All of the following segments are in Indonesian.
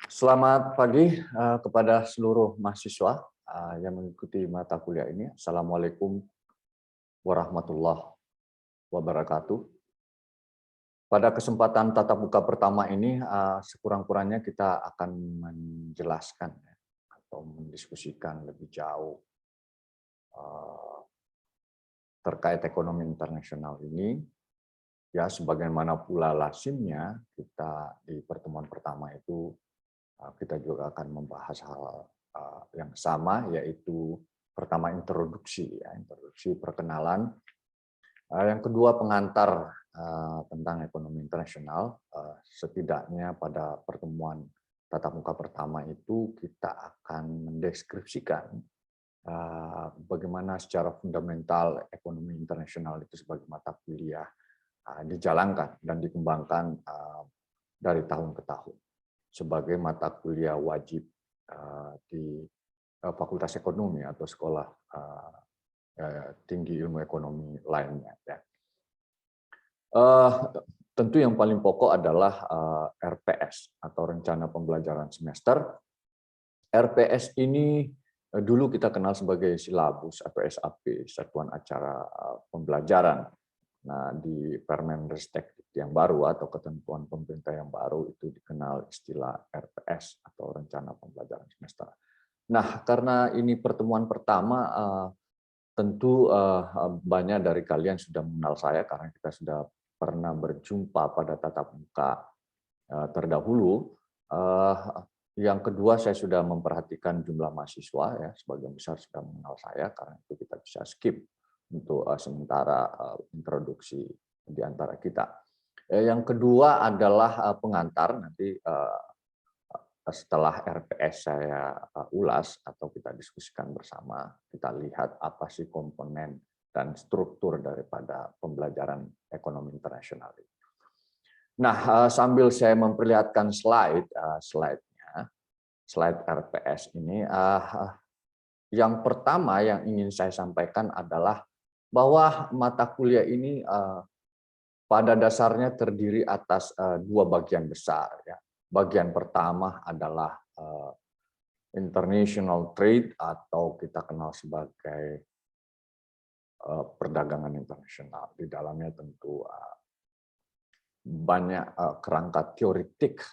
Selamat pagi kepada seluruh mahasiswa yang mengikuti mata kuliah ini. Assalamualaikum warahmatullahi wabarakatuh. Pada kesempatan tatap muka pertama ini, sekurang-kurangnya kita akan menjelaskan atau mendiskusikan lebih jauh eh, terkait ekonomi internasional ini. Ya, sebagaimana pula lazimnya kita di pertemuan pertama itu kita juga akan membahas hal yang sama, yaitu pertama introduksi, introduksi perkenalan. Yang kedua pengantar tentang ekonomi internasional. Setidaknya pada pertemuan tatap muka pertama itu kita akan mendeskripsikan bagaimana secara fundamental ekonomi internasional itu sebagai mata kuliah dijalankan dan dikembangkan dari tahun ke tahun sebagai mata kuliah wajib di Fakultas Ekonomi atau sekolah tinggi ilmu ekonomi lainnya. Ya. Tentu yang paling pokok adalah RPS atau Rencana Pembelajaran Semester. RPS ini dulu kita kenal sebagai silabus atau SAP, Satuan Acara Pembelajaran. Nah, di Permenristek yang baru atau ketentuan pemerintah yang baru itu dikenal istilah RPS atau Rencana Pembelajaran Semester. Nah, karena ini pertemuan pertama, tentu banyak dari kalian sudah mengenal saya karena kita sudah pernah berjumpa pada tatap muka terdahulu. Yang kedua, saya sudah memperhatikan jumlah mahasiswa, ya, sebagian besar sudah mengenal saya, karena itu kita bisa skip untuk sementara introduksi di antara kita. Yang kedua adalah pengantar, nanti setelah RPS saya ulas atau kita diskusikan bersama, kita lihat apa sih komponen dan struktur daripada pembelajaran ekonomi internasional ini. Nah, sambil saya memperlihatkan slide-nya, slide RPS ini, yang pertama yang ingin saya sampaikan adalah bahwa mata kuliah ini pada dasarnya terdiri atas dua bagian besar. Ya. Bagian pertama adalah international trade atau kita kenal sebagai perdagangan internasional. Di dalamnya tentu banyak kerangka teoritik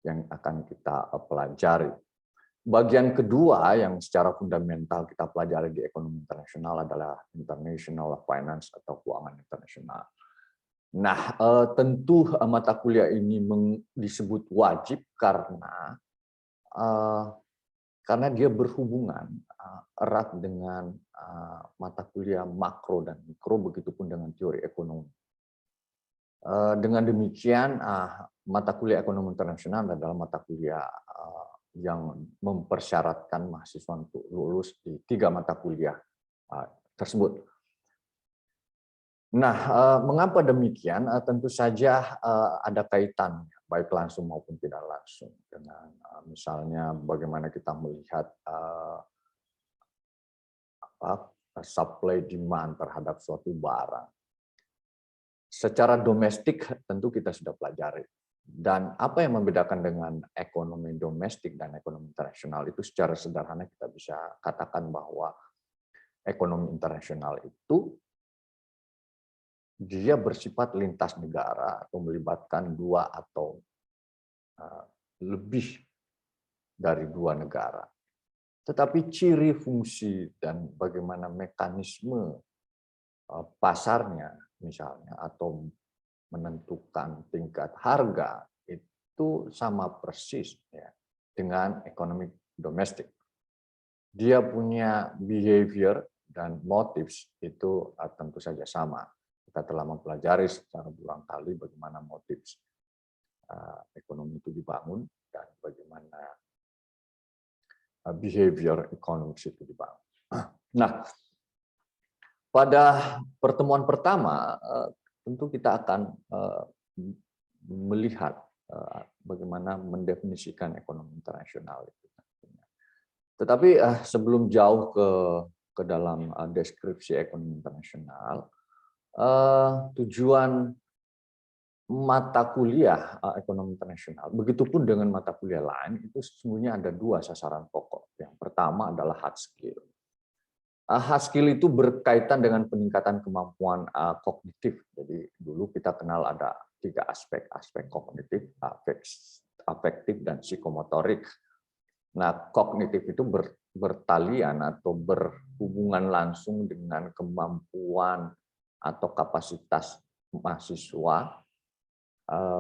yang akan kita pelajari. Bagian kedua yang secara fundamental kita pelajari di ekonomi internasional adalah international finance atau keuangan internasional. Nah, tentu mata kuliah ini disebut wajib karena dia berhubungan erat dengan mata kuliah makro dan mikro, begitupun dengan teori ekonomi. Dengan demikian, mata kuliah ekonomi internasional adalah mata kuliah yang mempersyaratkan mahasiswa untuk lulus di 3 mata kuliah tersebut. Nah, mengapa demikian? Tentu saja ada kaitannya, baik langsung maupun tidak langsung, dengan misalnya bagaimana kita melihat supply demand terhadap suatu barang. Secara domestik tentu kita sudah pelajari. Dan apa yang membedakan dengan ekonomi domestik dan ekonomi internasional itu secara sederhana kita bisa katakan bahwa ekonomi internasional itu dia bersifat lintas negara atau melibatkan 2 atau lebih dari 2 negara. Tetapi ciri fungsi dan bagaimana mekanisme pasarnya misalnya atau menentukan tingkat harga itu sama persis ya dengan ekonomi domestik. Dia punya behavior dan motives itu tentu saja sama. Kita telah mempelajari secara berulang kali bagaimana motives ekonomi itu dibangun dan bagaimana behavior economics itu dibangun. Nah, pada pertemuan pertama tentu kita akan melihat bagaimana mendefinisikan ekonomi internasional itu. Tetapi sebelum jauh ke dalam deskripsi ekonomi internasional, tujuan mata kuliah ekonomi internasional, begitupun dengan mata kuliah lain, itu sesungguhnya ada dua sasaran pokok. Yang pertama adalah hard skill. Hard skill itu berkaitan dengan peningkatan kemampuan kognitif. Jadi dulu kita kenal ada tiga aspek: aspek kognitif, afektif, dan psikomotorik. Nah, kognitif itu bertalian atau berhubungan langsung dengan kemampuan atau kapasitas mahasiswa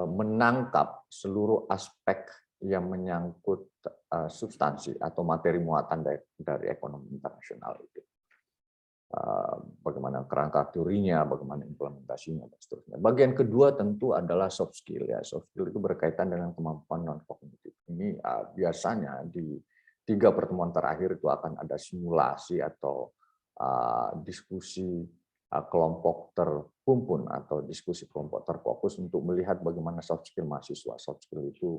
menangkap seluruh aspek yang menyangkut substansi atau materi muatan dari ekonomi internasional itu. Bagaimana kerangka teorinya, bagaimana implementasinya, dan seterusnya. Bagian kedua tentu adalah soft skill. Ya, soft skill itu berkaitan dengan kemampuan non kognitif. Ini biasanya di 3 pertemuan terakhir itu akan ada simulasi atau diskusi kelompok terkumpul atau diskusi kelompok terfokus untuk melihat bagaimana soft skill mahasiswa. Soft skill itu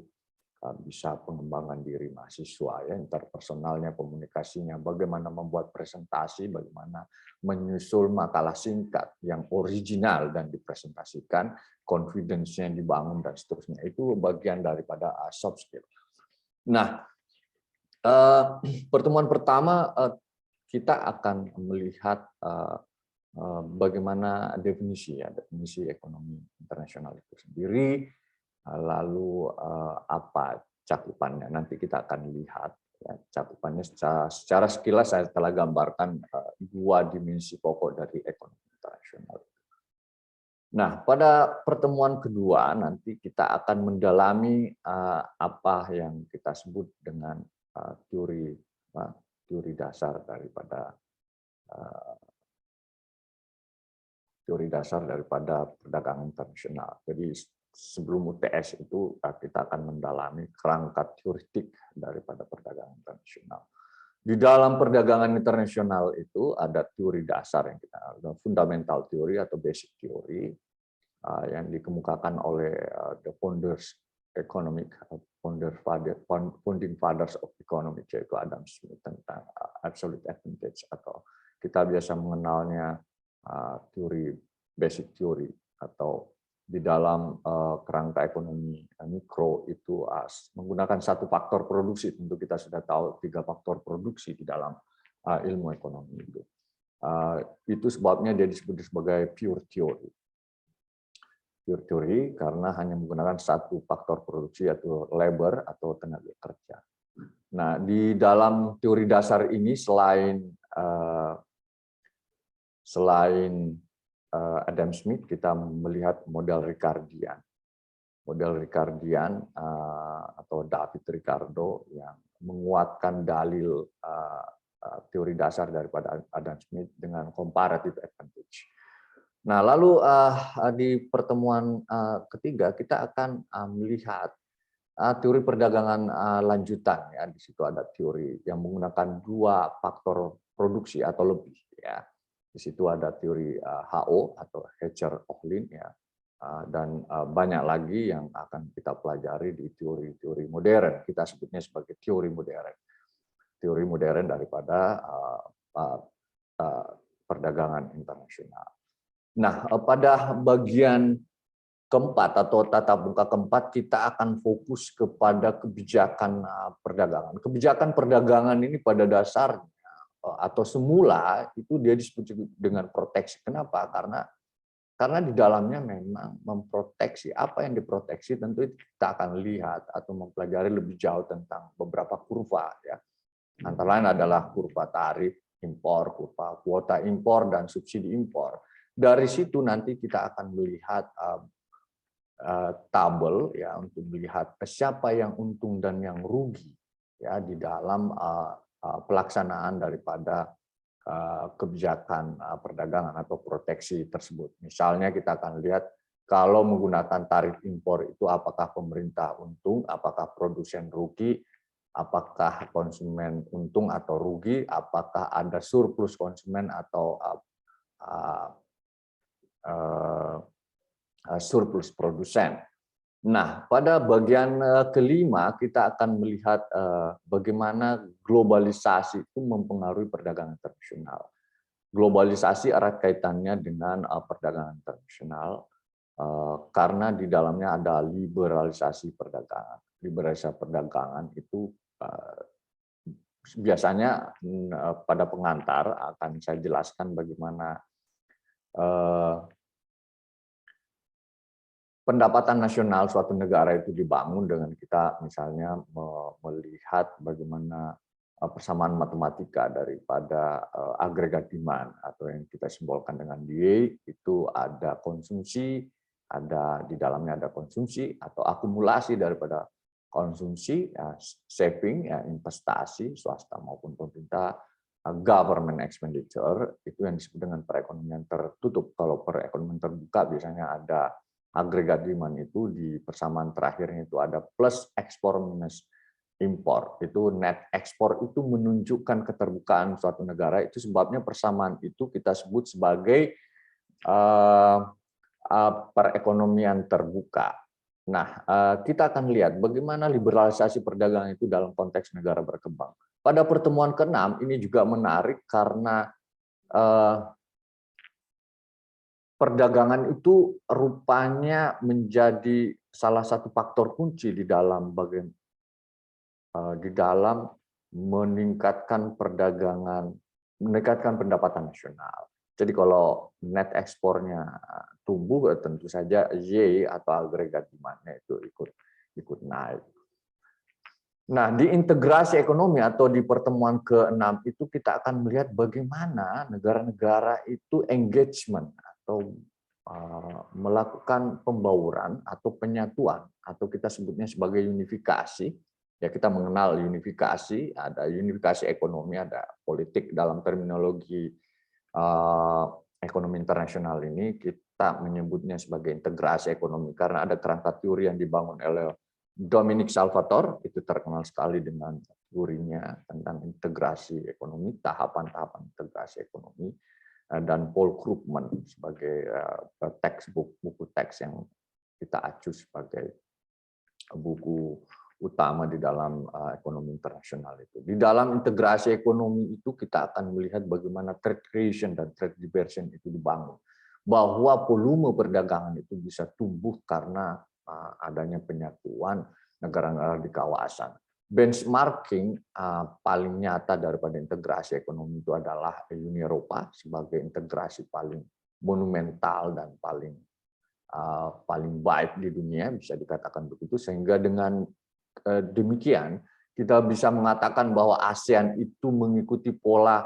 bisa pengembangan diri mahasiswa, ya, interpersonalnya, komunikasinya, bagaimana membuat presentasi, bagaimana menyusul makalah singkat yang original dan dipresentasikan, confidence-nya yang dibangun, dan seterusnya. Itu bagian daripada soft skill. Nah, pertemuan pertama kita akan melihat bagaimana definisi ekonomi internasional itu sendiri, lalu apa cakupannya. Nanti kita akan lihat ya, cakupannya secara sekilas. Saya telah gambarkan 2 dimensi pokok dari ekonomi internasional. Nah, pada pertemuan kedua nanti kita akan mendalami apa yang kita sebut dengan teori dasar daripada perdagangan internasional. Jadi sebelum UTS itu kita akan mendalami kerangka teoretik daripada perdagangan internasional. Di dalam perdagangan internasional itu ada teori dasar yang kita fundamental teori atau basic teori yang dikemukakan oleh the founding fathers of economics, yaitu Adam Smith, tentang absolute advantage, atau kita biasa mengenalnya teori basic teori, atau di dalam kerangka ekonomi mikro itu menggunakan satu faktor produksi. Tentu kita sudah tahu 3 faktor produksi di dalam ilmu ekonomi itu. Itu sebabnya dia disebut sebagai pure theory. Pure theory karena hanya menggunakan satu faktor produksi, yaitu labor atau tenaga kerja. Nah, di dalam teori dasar ini selain Adam Smith, kita melihat model Ricardian. Model Ricardian atau David Ricardo yang menguatkan dalil teori dasar daripada Adam Smith dengan comparative advantage. Nah, lalu di pertemuan ketiga kita akan melihat teori perdagangan lanjutan. Ya, di situ ada teori yang menggunakan 2 faktor produksi atau lebih. Ya. Di situ ada teori HO atau Hecher-Ohlin, ya, dan banyak lagi yang akan kita pelajari di teori-teori modern. Kita sebutnya sebagai teori modern daripada perdagangan internasional. Nah, pada bagian keempat atau tatap muka keempat kita akan fokus kepada kebijakan perdagangan. Kebijakan perdagangan ini pada dasarnya atau semula itu dia disebut dengan proteksi. Kenapa? Karena di dalamnya memang memproteksi. Apa yang diproteksi tentu kita akan lihat atau mempelajari lebih jauh tentang beberapa kurva. Ya. Antara lain adalah kurva tarif impor, kurva kuota impor, dan subsidi impor. Dari situ nanti kita akan melihat tabel, ya, untuk melihat siapa yang untung dan yang rugi, ya, di dalam pelaksanaan daripada kebijakan perdagangan atau proteksi tersebut. Misalnya kita akan lihat kalau menggunakan tarif impor itu apakah pemerintah untung, apakah produsen rugi, apakah konsumen untung atau rugi, apakah ada surplus konsumen atau surplus produsen. Nah, pada bagian kelima kita akan melihat bagaimana globalisasi itu mempengaruhi perdagangan internasional. Globalisasi erat kaitannya dengan perdagangan internasional. karena di dalamnya ada liberalisasi perdagangan. Liberalisasi perdagangan itu biasanya pada pengantar akan saya jelaskan bagaimana pendapatan nasional suatu negara itu dibangun dengan kita misalnya melihat bagaimana persamaan matematika daripada agregat demand atau yang kita simbolkan dengan DA itu ada konsumsi, ada di dalamnya ada konsumsi atau akumulasi daripada konsumsi, ya, saving, ya, investasi swasta maupun pemerintah, government expenditure itu yang disebut dengan perekonomian tertutup. Kalau perekonomian terbuka biasanya ada agregat demand itu di persamaan terakhirnya itu ada plus ekspor minus impor. Itu net ekspor itu menunjukkan keterbukaan suatu negara. Itu sebabnya persamaan itu kita sebut sebagai perekonomian terbuka. Nah, kita akan lihat bagaimana liberalisasi perdagangan itu dalam konteks negara berkembang. Pada pertemuan ke-6 ini juga menarik karena perdagangan itu rupanya menjadi salah satu faktor kunci di dalam meningkatkan perdagangan, meningkatkan pendapatan nasional. Jadi kalau net ekspornya tumbuh, tentu saja Y atau agregat demand-nya itu ikut naik. Nah, di integrasi ekonomi atau di pertemuan ke-6 itu kita akan melihat bagaimana negara-negara itu engagement atau melakukan pembauran atau penyatuan atau kita sebutnya sebagai unifikasi. Ya, kita mengenal unifikasi, ada unifikasi ekonomi, ada politik dalam terminologi ekonomi internasional ini kita menyebutnya sebagai integrasi ekonomi karena ada kerangka teori yang dibangun oleh Dominic Salvatore, itu terkenal sekali dengan teorinya tentang integrasi ekonomi, tahapan-tahapan integrasi ekonomi, dan Paul Krugman sebagai buku teks yang kita acu sebagai buku utama di dalam ekonomi internasional itu. Di dalam integrasi ekonomi itu kita akan melihat bagaimana trade creation dan trade diversion itu dibangun. Bahwa volume perdagangan itu bisa tumbuh karena adanya penyatuan negara-negara di kawasan. Benchmarking paling nyata daripada integrasi ekonomi itu adalah Uni Eropa sebagai integrasi paling monumental dan paling baik di dunia, bisa dikatakan begitu, sehingga dengan demikian kita bisa mengatakan bahwa ASEAN itu mengikuti pola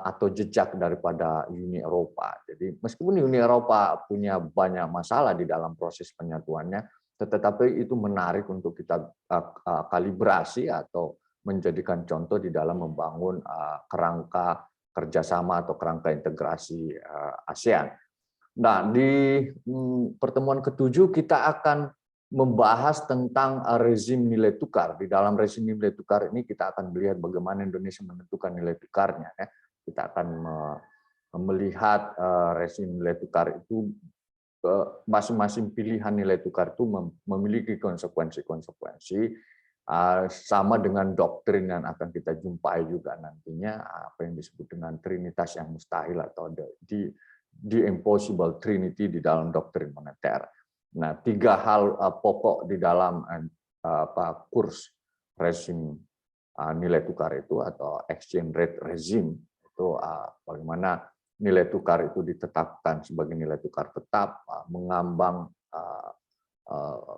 atau jejak daripada Uni Eropa. Jadi meskipun Uni Eropa punya banyak masalah di dalam proses penyatuannya, tetapi itu menarik untuk kita kalibrasi atau menjadikan contoh di dalam membangun kerangka kerjasama atau kerangka integrasi ASEAN. Nah, di pertemuan ke-7 kita akan membahas tentang rezim nilai tukar. Di dalam rezim nilai tukar ini kita akan melihat bagaimana Indonesia menentukan nilai tukarnya. Kita akan melihat rezim nilai tukar itu, masing-masing pilihan nilai tukar itu memiliki konsekuensi-konsekuensi, sama dengan doktrin yang akan kita jumpai juga nantinya, apa yang disebut dengan trinitas yang mustahil atau the impossible trinity di dalam doktrin moneter. Nah, 3 hal pokok di dalam kurs rezim nilai tukar itu atau exchange rate regime itu bagaimana nilai tukar itu ditetapkan sebagai nilai tukar tetap, mengambang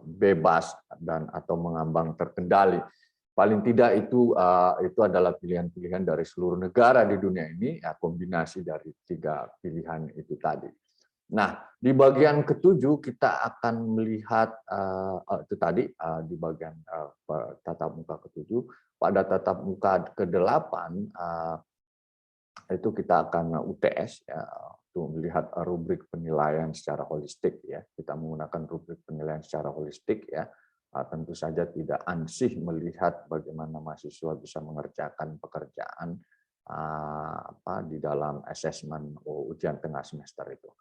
bebas dan atau mengambang terkendali. Paling tidak itu adalah pilihan-pilihan dari seluruh negara di dunia ini, ya, kombinasi dari 3 pilihan itu tadi. Nah, di bagian ke-7 kita akan melihat itu tadi di bagian tatap muka ke-7. Pada tatap muka ke-8 itu kita akan UTS, ya, untuk melihat rubrik penilaian secara holistik, ya. Kita menggunakan rubrik penilaian secara holistik, ya. Tentu saja tidak ansih melihat bagaimana mahasiswa bisa mengerjakan pekerjaan di dalam asesmen ujian tengah semester itu.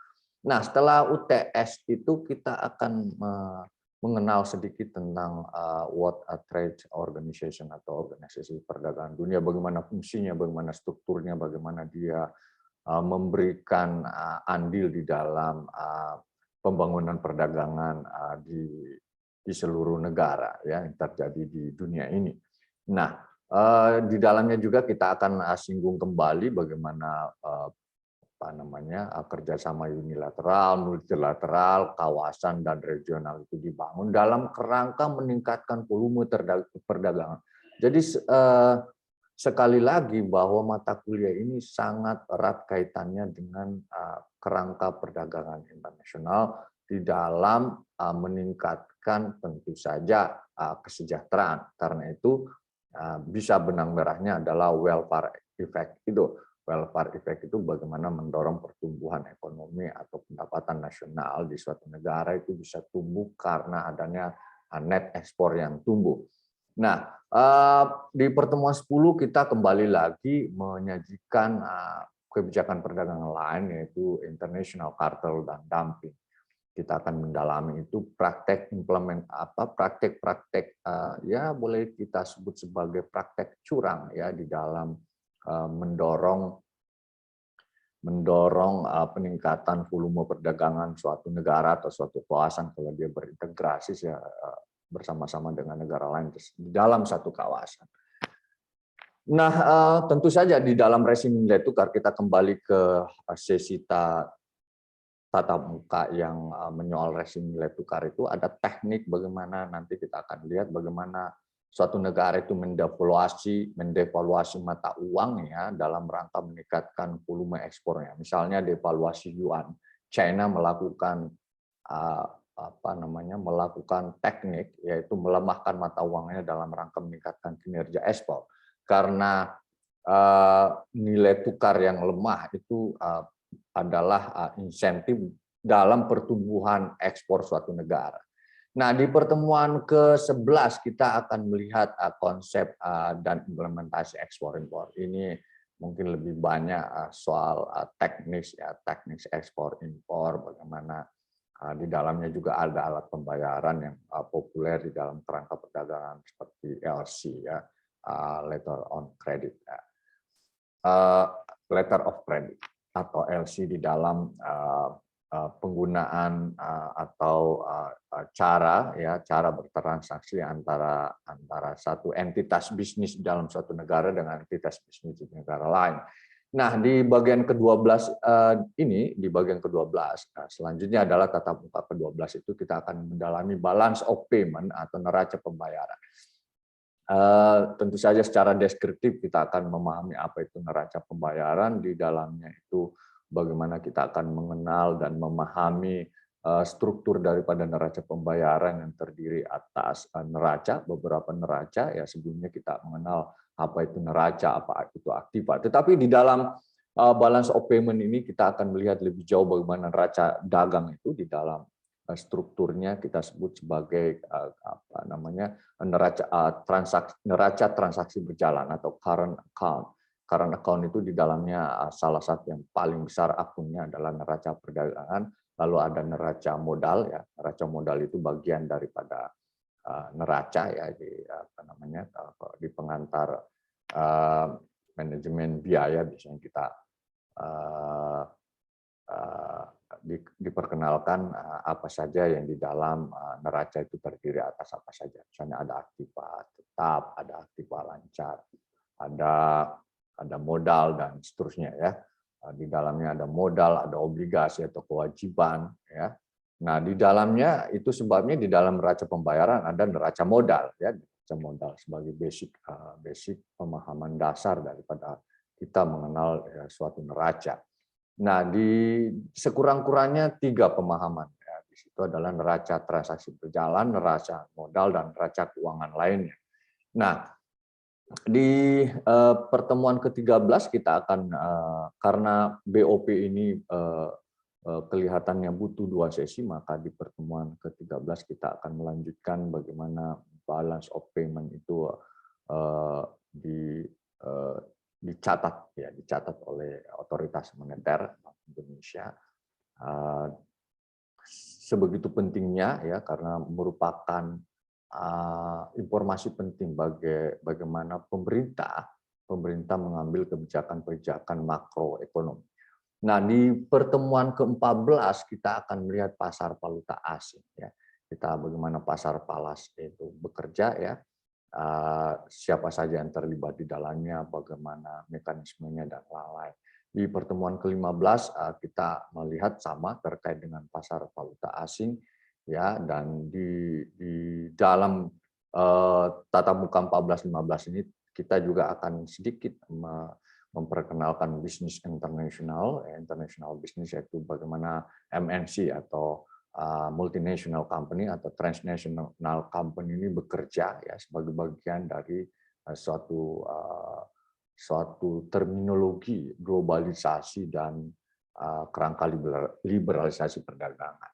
Nah, setelah UTS itu kita akan mengenal sedikit tentang World Trade Organization atau organisasi perdagangan dunia, bagaimana fungsinya, bagaimana strukturnya, bagaimana dia memberikan andil di dalam pembangunan perdagangan di seluruh negara ya yang terjadi di dunia ini. Nah, di dalamnya juga kita akan singgung kembali bagaimana kerjasama unilateral, multilateral, kawasan dan regional itu dibangun dalam kerangka meningkatkan volume perdagangan. Jadi sekali lagi bahwa mata kuliah ini sangat erat kaitannya dengan kerangka perdagangan internasional di dalam meningkatkan tentu saja kesejahteraan. Karena itu bisa benang merahnya adalah welfare effect itu. Welfare effect itu bagaimana mendorong pertumbuhan ekonomi atau pendapatan nasional di suatu negara itu bisa tumbuh karena adanya net ekspor yang tumbuh. Nah, di pertemuan 10 kita kembali lagi menyajikan kebijakan perdagangan lain yaitu international cartel dan dumping. Kita akan mendalami itu praktek praktek ya boleh kita sebut sebagai praktek curang ya di dalam mendorong peningkatan volume perdagangan suatu negara atau suatu kawasan kalau dia berintegrasi bersama-sama dengan negara lain di dalam satu kawasan. Nah, tentu saja di dalam rezim nilai tukar kita kembali ke sesi tatap muka yang menyoal rezim nilai tukar itu ada teknik bagaimana nanti kita akan lihat bagaimana suatu negara itu mendevaluasi mata uang ya dalam rangka meningkatkan volume ekspornya. Misalnya devaluasi yuan, China melakukan melakukan teknik yaitu melemahkan mata uangnya dalam rangka meningkatkan kinerja ekspor. Karena nilai tukar yang lemah itu adalah insentif dalam pertumbuhan ekspor suatu negara. Nah, di pertemuan ke-11 kita akan melihat konsep dan implementasi ekspor impor. Ini mungkin lebih banyak soal teknis ekspor impor, bagaimana di dalamnya juga ada alat pembayaran yang populer di dalam kerangka perdagangan seperti LC ya, letter of credit atau LC di dalam penggunaan atau cara bertransaksi antara satu entitas bisnis dalam suatu negara dengan entitas bisnis di negara lain. Nah, di bagian ke-12 selanjutnya adalah tatap muka ke-12 itu kita akan mendalami balance of payment atau neraca pembayaran. Tentu saja secara deskriptif kita akan memahami apa itu neraca pembayaran, di dalamnya itu bagaimana kita akan mengenal dan memahami struktur daripada neraca pembayaran yang terdiri atas beberapa neraca ya sebelumnya kita mengenal apa itu neraca, apa itu aktiva. Tetapi di dalam balance of payment ini kita akan melihat lebih jauh bagaimana neraca dagang itu di dalam strukturnya kita sebut sebagai neraca transaksi berjalan atau current account. Current account itu di dalamnya salah satu yang paling besar akunnya adalah neraca perdagangan, lalu ada neraca modal ya. Neraca modal itu bagian daripada neraca ya di pengantar manajemen biaya biasanya kita diperkenalkan apa saja yang di dalam neraca itu terdiri atas apa saja. Misalnya ada aktiva tetap, ada aktiva lancar, ada modal dan seterusnya ya. Di dalamnya ada modal, ada obligasi atau kewajiban ya. Nah, di dalamnya itu sebabnya di dalam neraca pembayaran ada neraca modal ya, neraca modal sebagai basic pemahaman dasar daripada kita mengenal suatu neraca. Nah, di sekurang-kurangnya 3 pemahaman ya. Di situ adalah neraca transaksi berjalan, neraca modal dan neraca keuangan lainnya. Nah, di pertemuan ke-13 kita akan karena BOP ini kelihatannya butuh 2 sesi, maka di pertemuan ke-13 kita akan melanjutkan bagaimana balance of payment itu dicatat oleh Otoritas Moneter Bank Indonesia. Sebegitu pentingnya ya karena merupakan informasi penting bagaimana pemerintah mengambil kebijakan makroekonomi. Nah, di pertemuan ke-14 kita akan melihat pasar valuta asing ya. Kita bagaimana pasar falas itu bekerja ya. Siapa saja yang terlibat di dalamnya, bagaimana mekanismenya dan lain-lain. Di pertemuan ke-15 kita melihat sama terkait dengan pasar valuta asing ya, dan di dalam tatap muka 14-15 ini kita juga akan sedikit memperkenalkan bisnis internasional, international business, yaitu bagaimana MNC atau multinational company atau transnational company ini bekerja ya sebagai bagian dari suatu terminologi globalisasi dan kerangka liberalisasi perdagangan.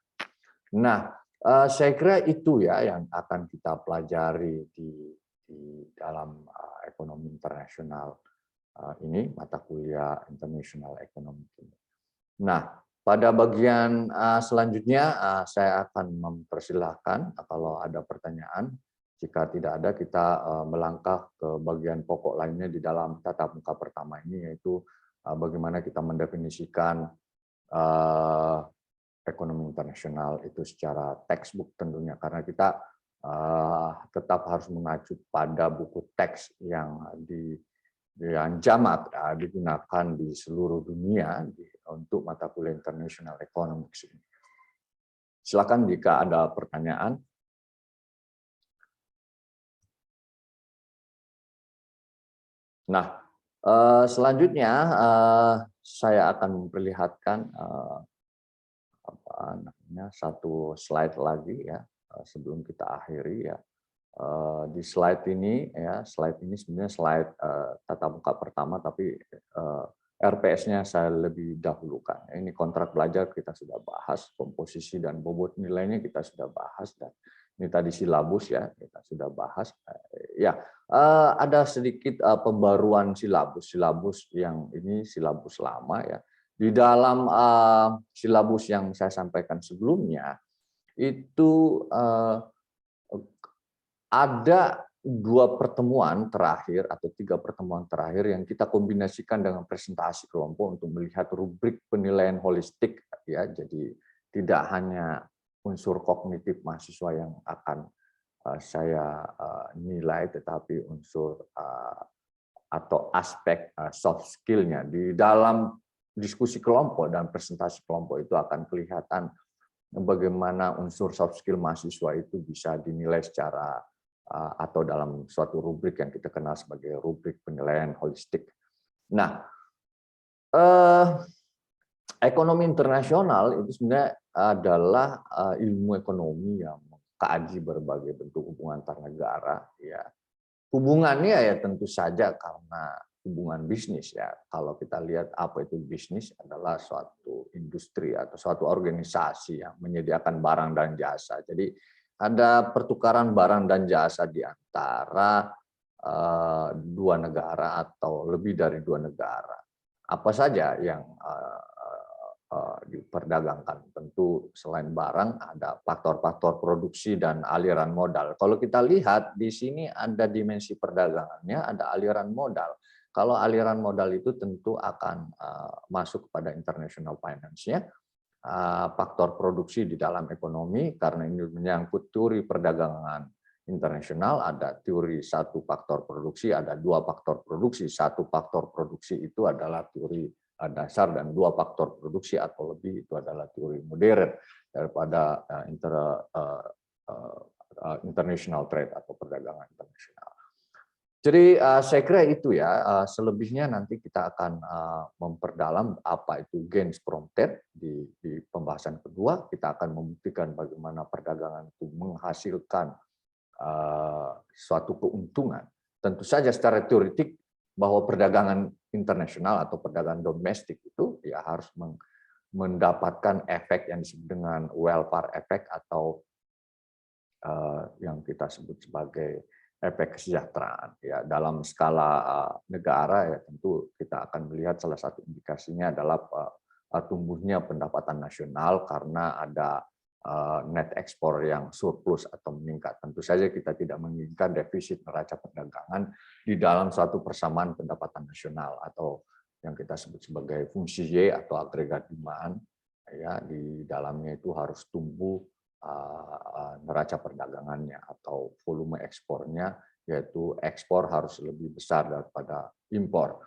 Nah, saya kira itu ya yang akan kita pelajari di dalam ekonomi internasional ini, mata kuliah International Economic ini. Nah, pada bagian selanjutnya saya akan mempersilahkan kalau ada pertanyaan. Jika tidak ada, kita melangkah ke bagian pokok lainnya di dalam tatap muka pertama ini, yaitu bagaimana kita mendefinisikan ekonomi internasional itu secara textbook tentunya, karena kita tetap harus mengacu pada buku teks yang jamak digunakan di seluruh dunia untuk mata kuliah International Economics ini. Silakan jika ada pertanyaan. Nah, selanjutnya saya akan memperlihatkan satu slide lagi ya sebelum kita akhiri ya. Di slide ini sebenarnya slide tatap muka pertama, tapi RPS-nya saya lebih dahulukan. Ini kontrak belajar kita sudah bahas, komposisi dan bobot nilainya kita sudah bahas, dan ini tadi silabus ya kita sudah bahas. Ya, ada sedikit pembaruan silabus yang ini silabus lama ya. Di dalam silabus yang saya sampaikan sebelumnya itu ada 2 pertemuan terakhir atau 3 pertemuan terakhir yang kita kombinasikan dengan presentasi kelompok untuk melihat rubrik penilaian holistik ya. Jadi tidak hanya unsur kognitif mahasiswa yang akan saya nilai, tetapi unsur atau aspek soft skill-nya. Di dalam diskusi kelompok dan presentasi kelompok itu akan kelihatan bagaimana unsur soft skill mahasiswa itu bisa dinilai secara atau dalam suatu rubrik yang kita kenal sebagai rubrik penilaian holistik. Nah, ekonomi internasional itu sebenarnya adalah ilmu ekonomi yang mengkaji berbagai bentuk hubungan antar negara. Ya, hubungannya ya tentu saja karena hubungan bisnis ya. Kalau kita lihat apa itu bisnis adalah suatu industri atau suatu organisasi yang menyediakan barang dan jasa. Jadi ada pertukaran barang dan jasa di antara 2 negara atau lebih dari 2 negara. Apa saja yang diperdagangkan? Tentu selain barang ada faktor-faktor produksi dan aliran modal. Kalau kita lihat di sini ada dimensi perdagangannya, ada aliran modal. Kalau aliran modal itu tentu akan masuk kepada international finance-nya. Faktor produksi di dalam ekonomi, karena ini menyangkut teori perdagangan internasional, ada teori 1 faktor produksi, ada 2 faktor produksi. 1 faktor produksi itu adalah teori dasar, dan 2 faktor produksi atau lebih itu adalah teori modern daripada international trade atau perdagangan internasional. Jadi saya kira itu ya, selebihnya nanti kita akan memperdalam apa itu gains from trade di pembahasan kedua. Kita akan membuktikan bagaimana perdagangan itu menghasilkan suatu keuntungan. Tentu saja secara teoretik bahwa perdagangan internasional atau perdagangan domestik itu ya harus mendapatkan efek yang disebut dengan welfare effect atau yang kita sebut sebagai efek kesejahteraan ya. Dalam skala negara ya tentu kita akan melihat salah satu indikasinya adalah tumbuhnya pendapatan nasional karena ada net ekspor yang surplus atau meningkat. Tentu saja kita tidak menginginkan defisit neraca perdagangan di dalam suatu persamaan pendapatan nasional atau yang kita sebut sebagai fungsi Y atau agregat demand, ya di dalamnya itu harus tumbuh neraca perdagangannya atau volume ekspornya, yaitu ekspor harus lebih besar daripada impor.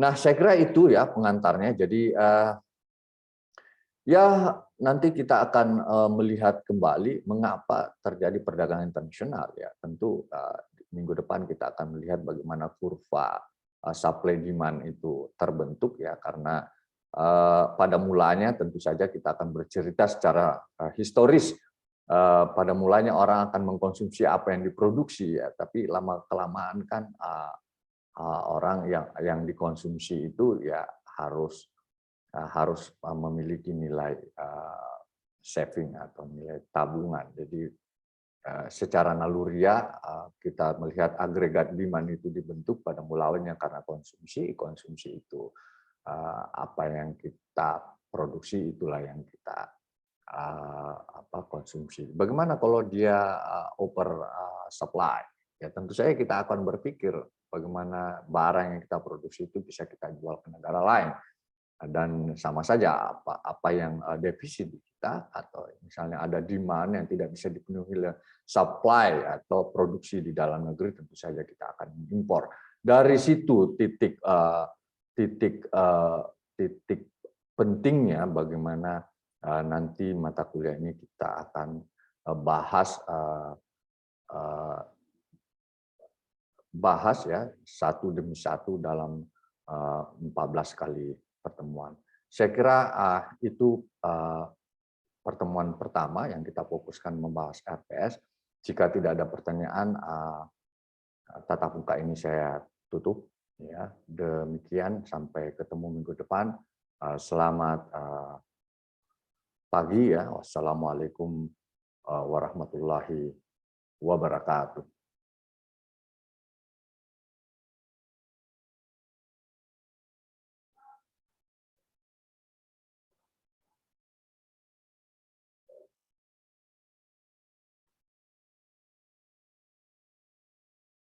Nah, saya kira itu ya pengantarnya. Jadi ya nanti kita akan melihat kembali mengapa terjadi perdagangan internasional ya. Tentu minggu depan kita akan melihat bagaimana kurva supply demand itu terbentuk ya, karena pada mulanya tentu saja kita akan bercerita secara historis. Pada mulanya orang akan mengkonsumsi apa yang diproduksi ya, tapi lama kelamaan kan orang yang dikonsumsi itu ya harus memiliki nilai saving atau nilai tabungan. Jadi secara naluriah kita melihat agregat demand itu dibentuk pada mulanya karena konsumsi itu apa yang kita produksi itulah yang kita konsumsi. Bagaimana kalau dia over supply? Ya tentu saja kita akan berpikir bagaimana barang yang kita produksi itu bisa kita jual ke negara lain. Dan sama saja apa yang defisit di kita, atau misalnya ada demand yang tidak bisa dipenuhi oleh supply atau produksi di dalam negeri, tentu saja kita akan impor. Dari situ titik pentingnya bagaimana nanti mata kuliah ini kita akan bahas ya satu demi satu dalam 14 kali pertemuan. Saya kira itu pertemuan pertama yang kita fokuskan membahas RPS. Jika tidak ada pertanyaan, tatap muka ini saya tutup. Ya, demikian sampai ketemu minggu depan. Selamat pagi ya. Wassalamualaikum warahmatullahi wabarakatuh.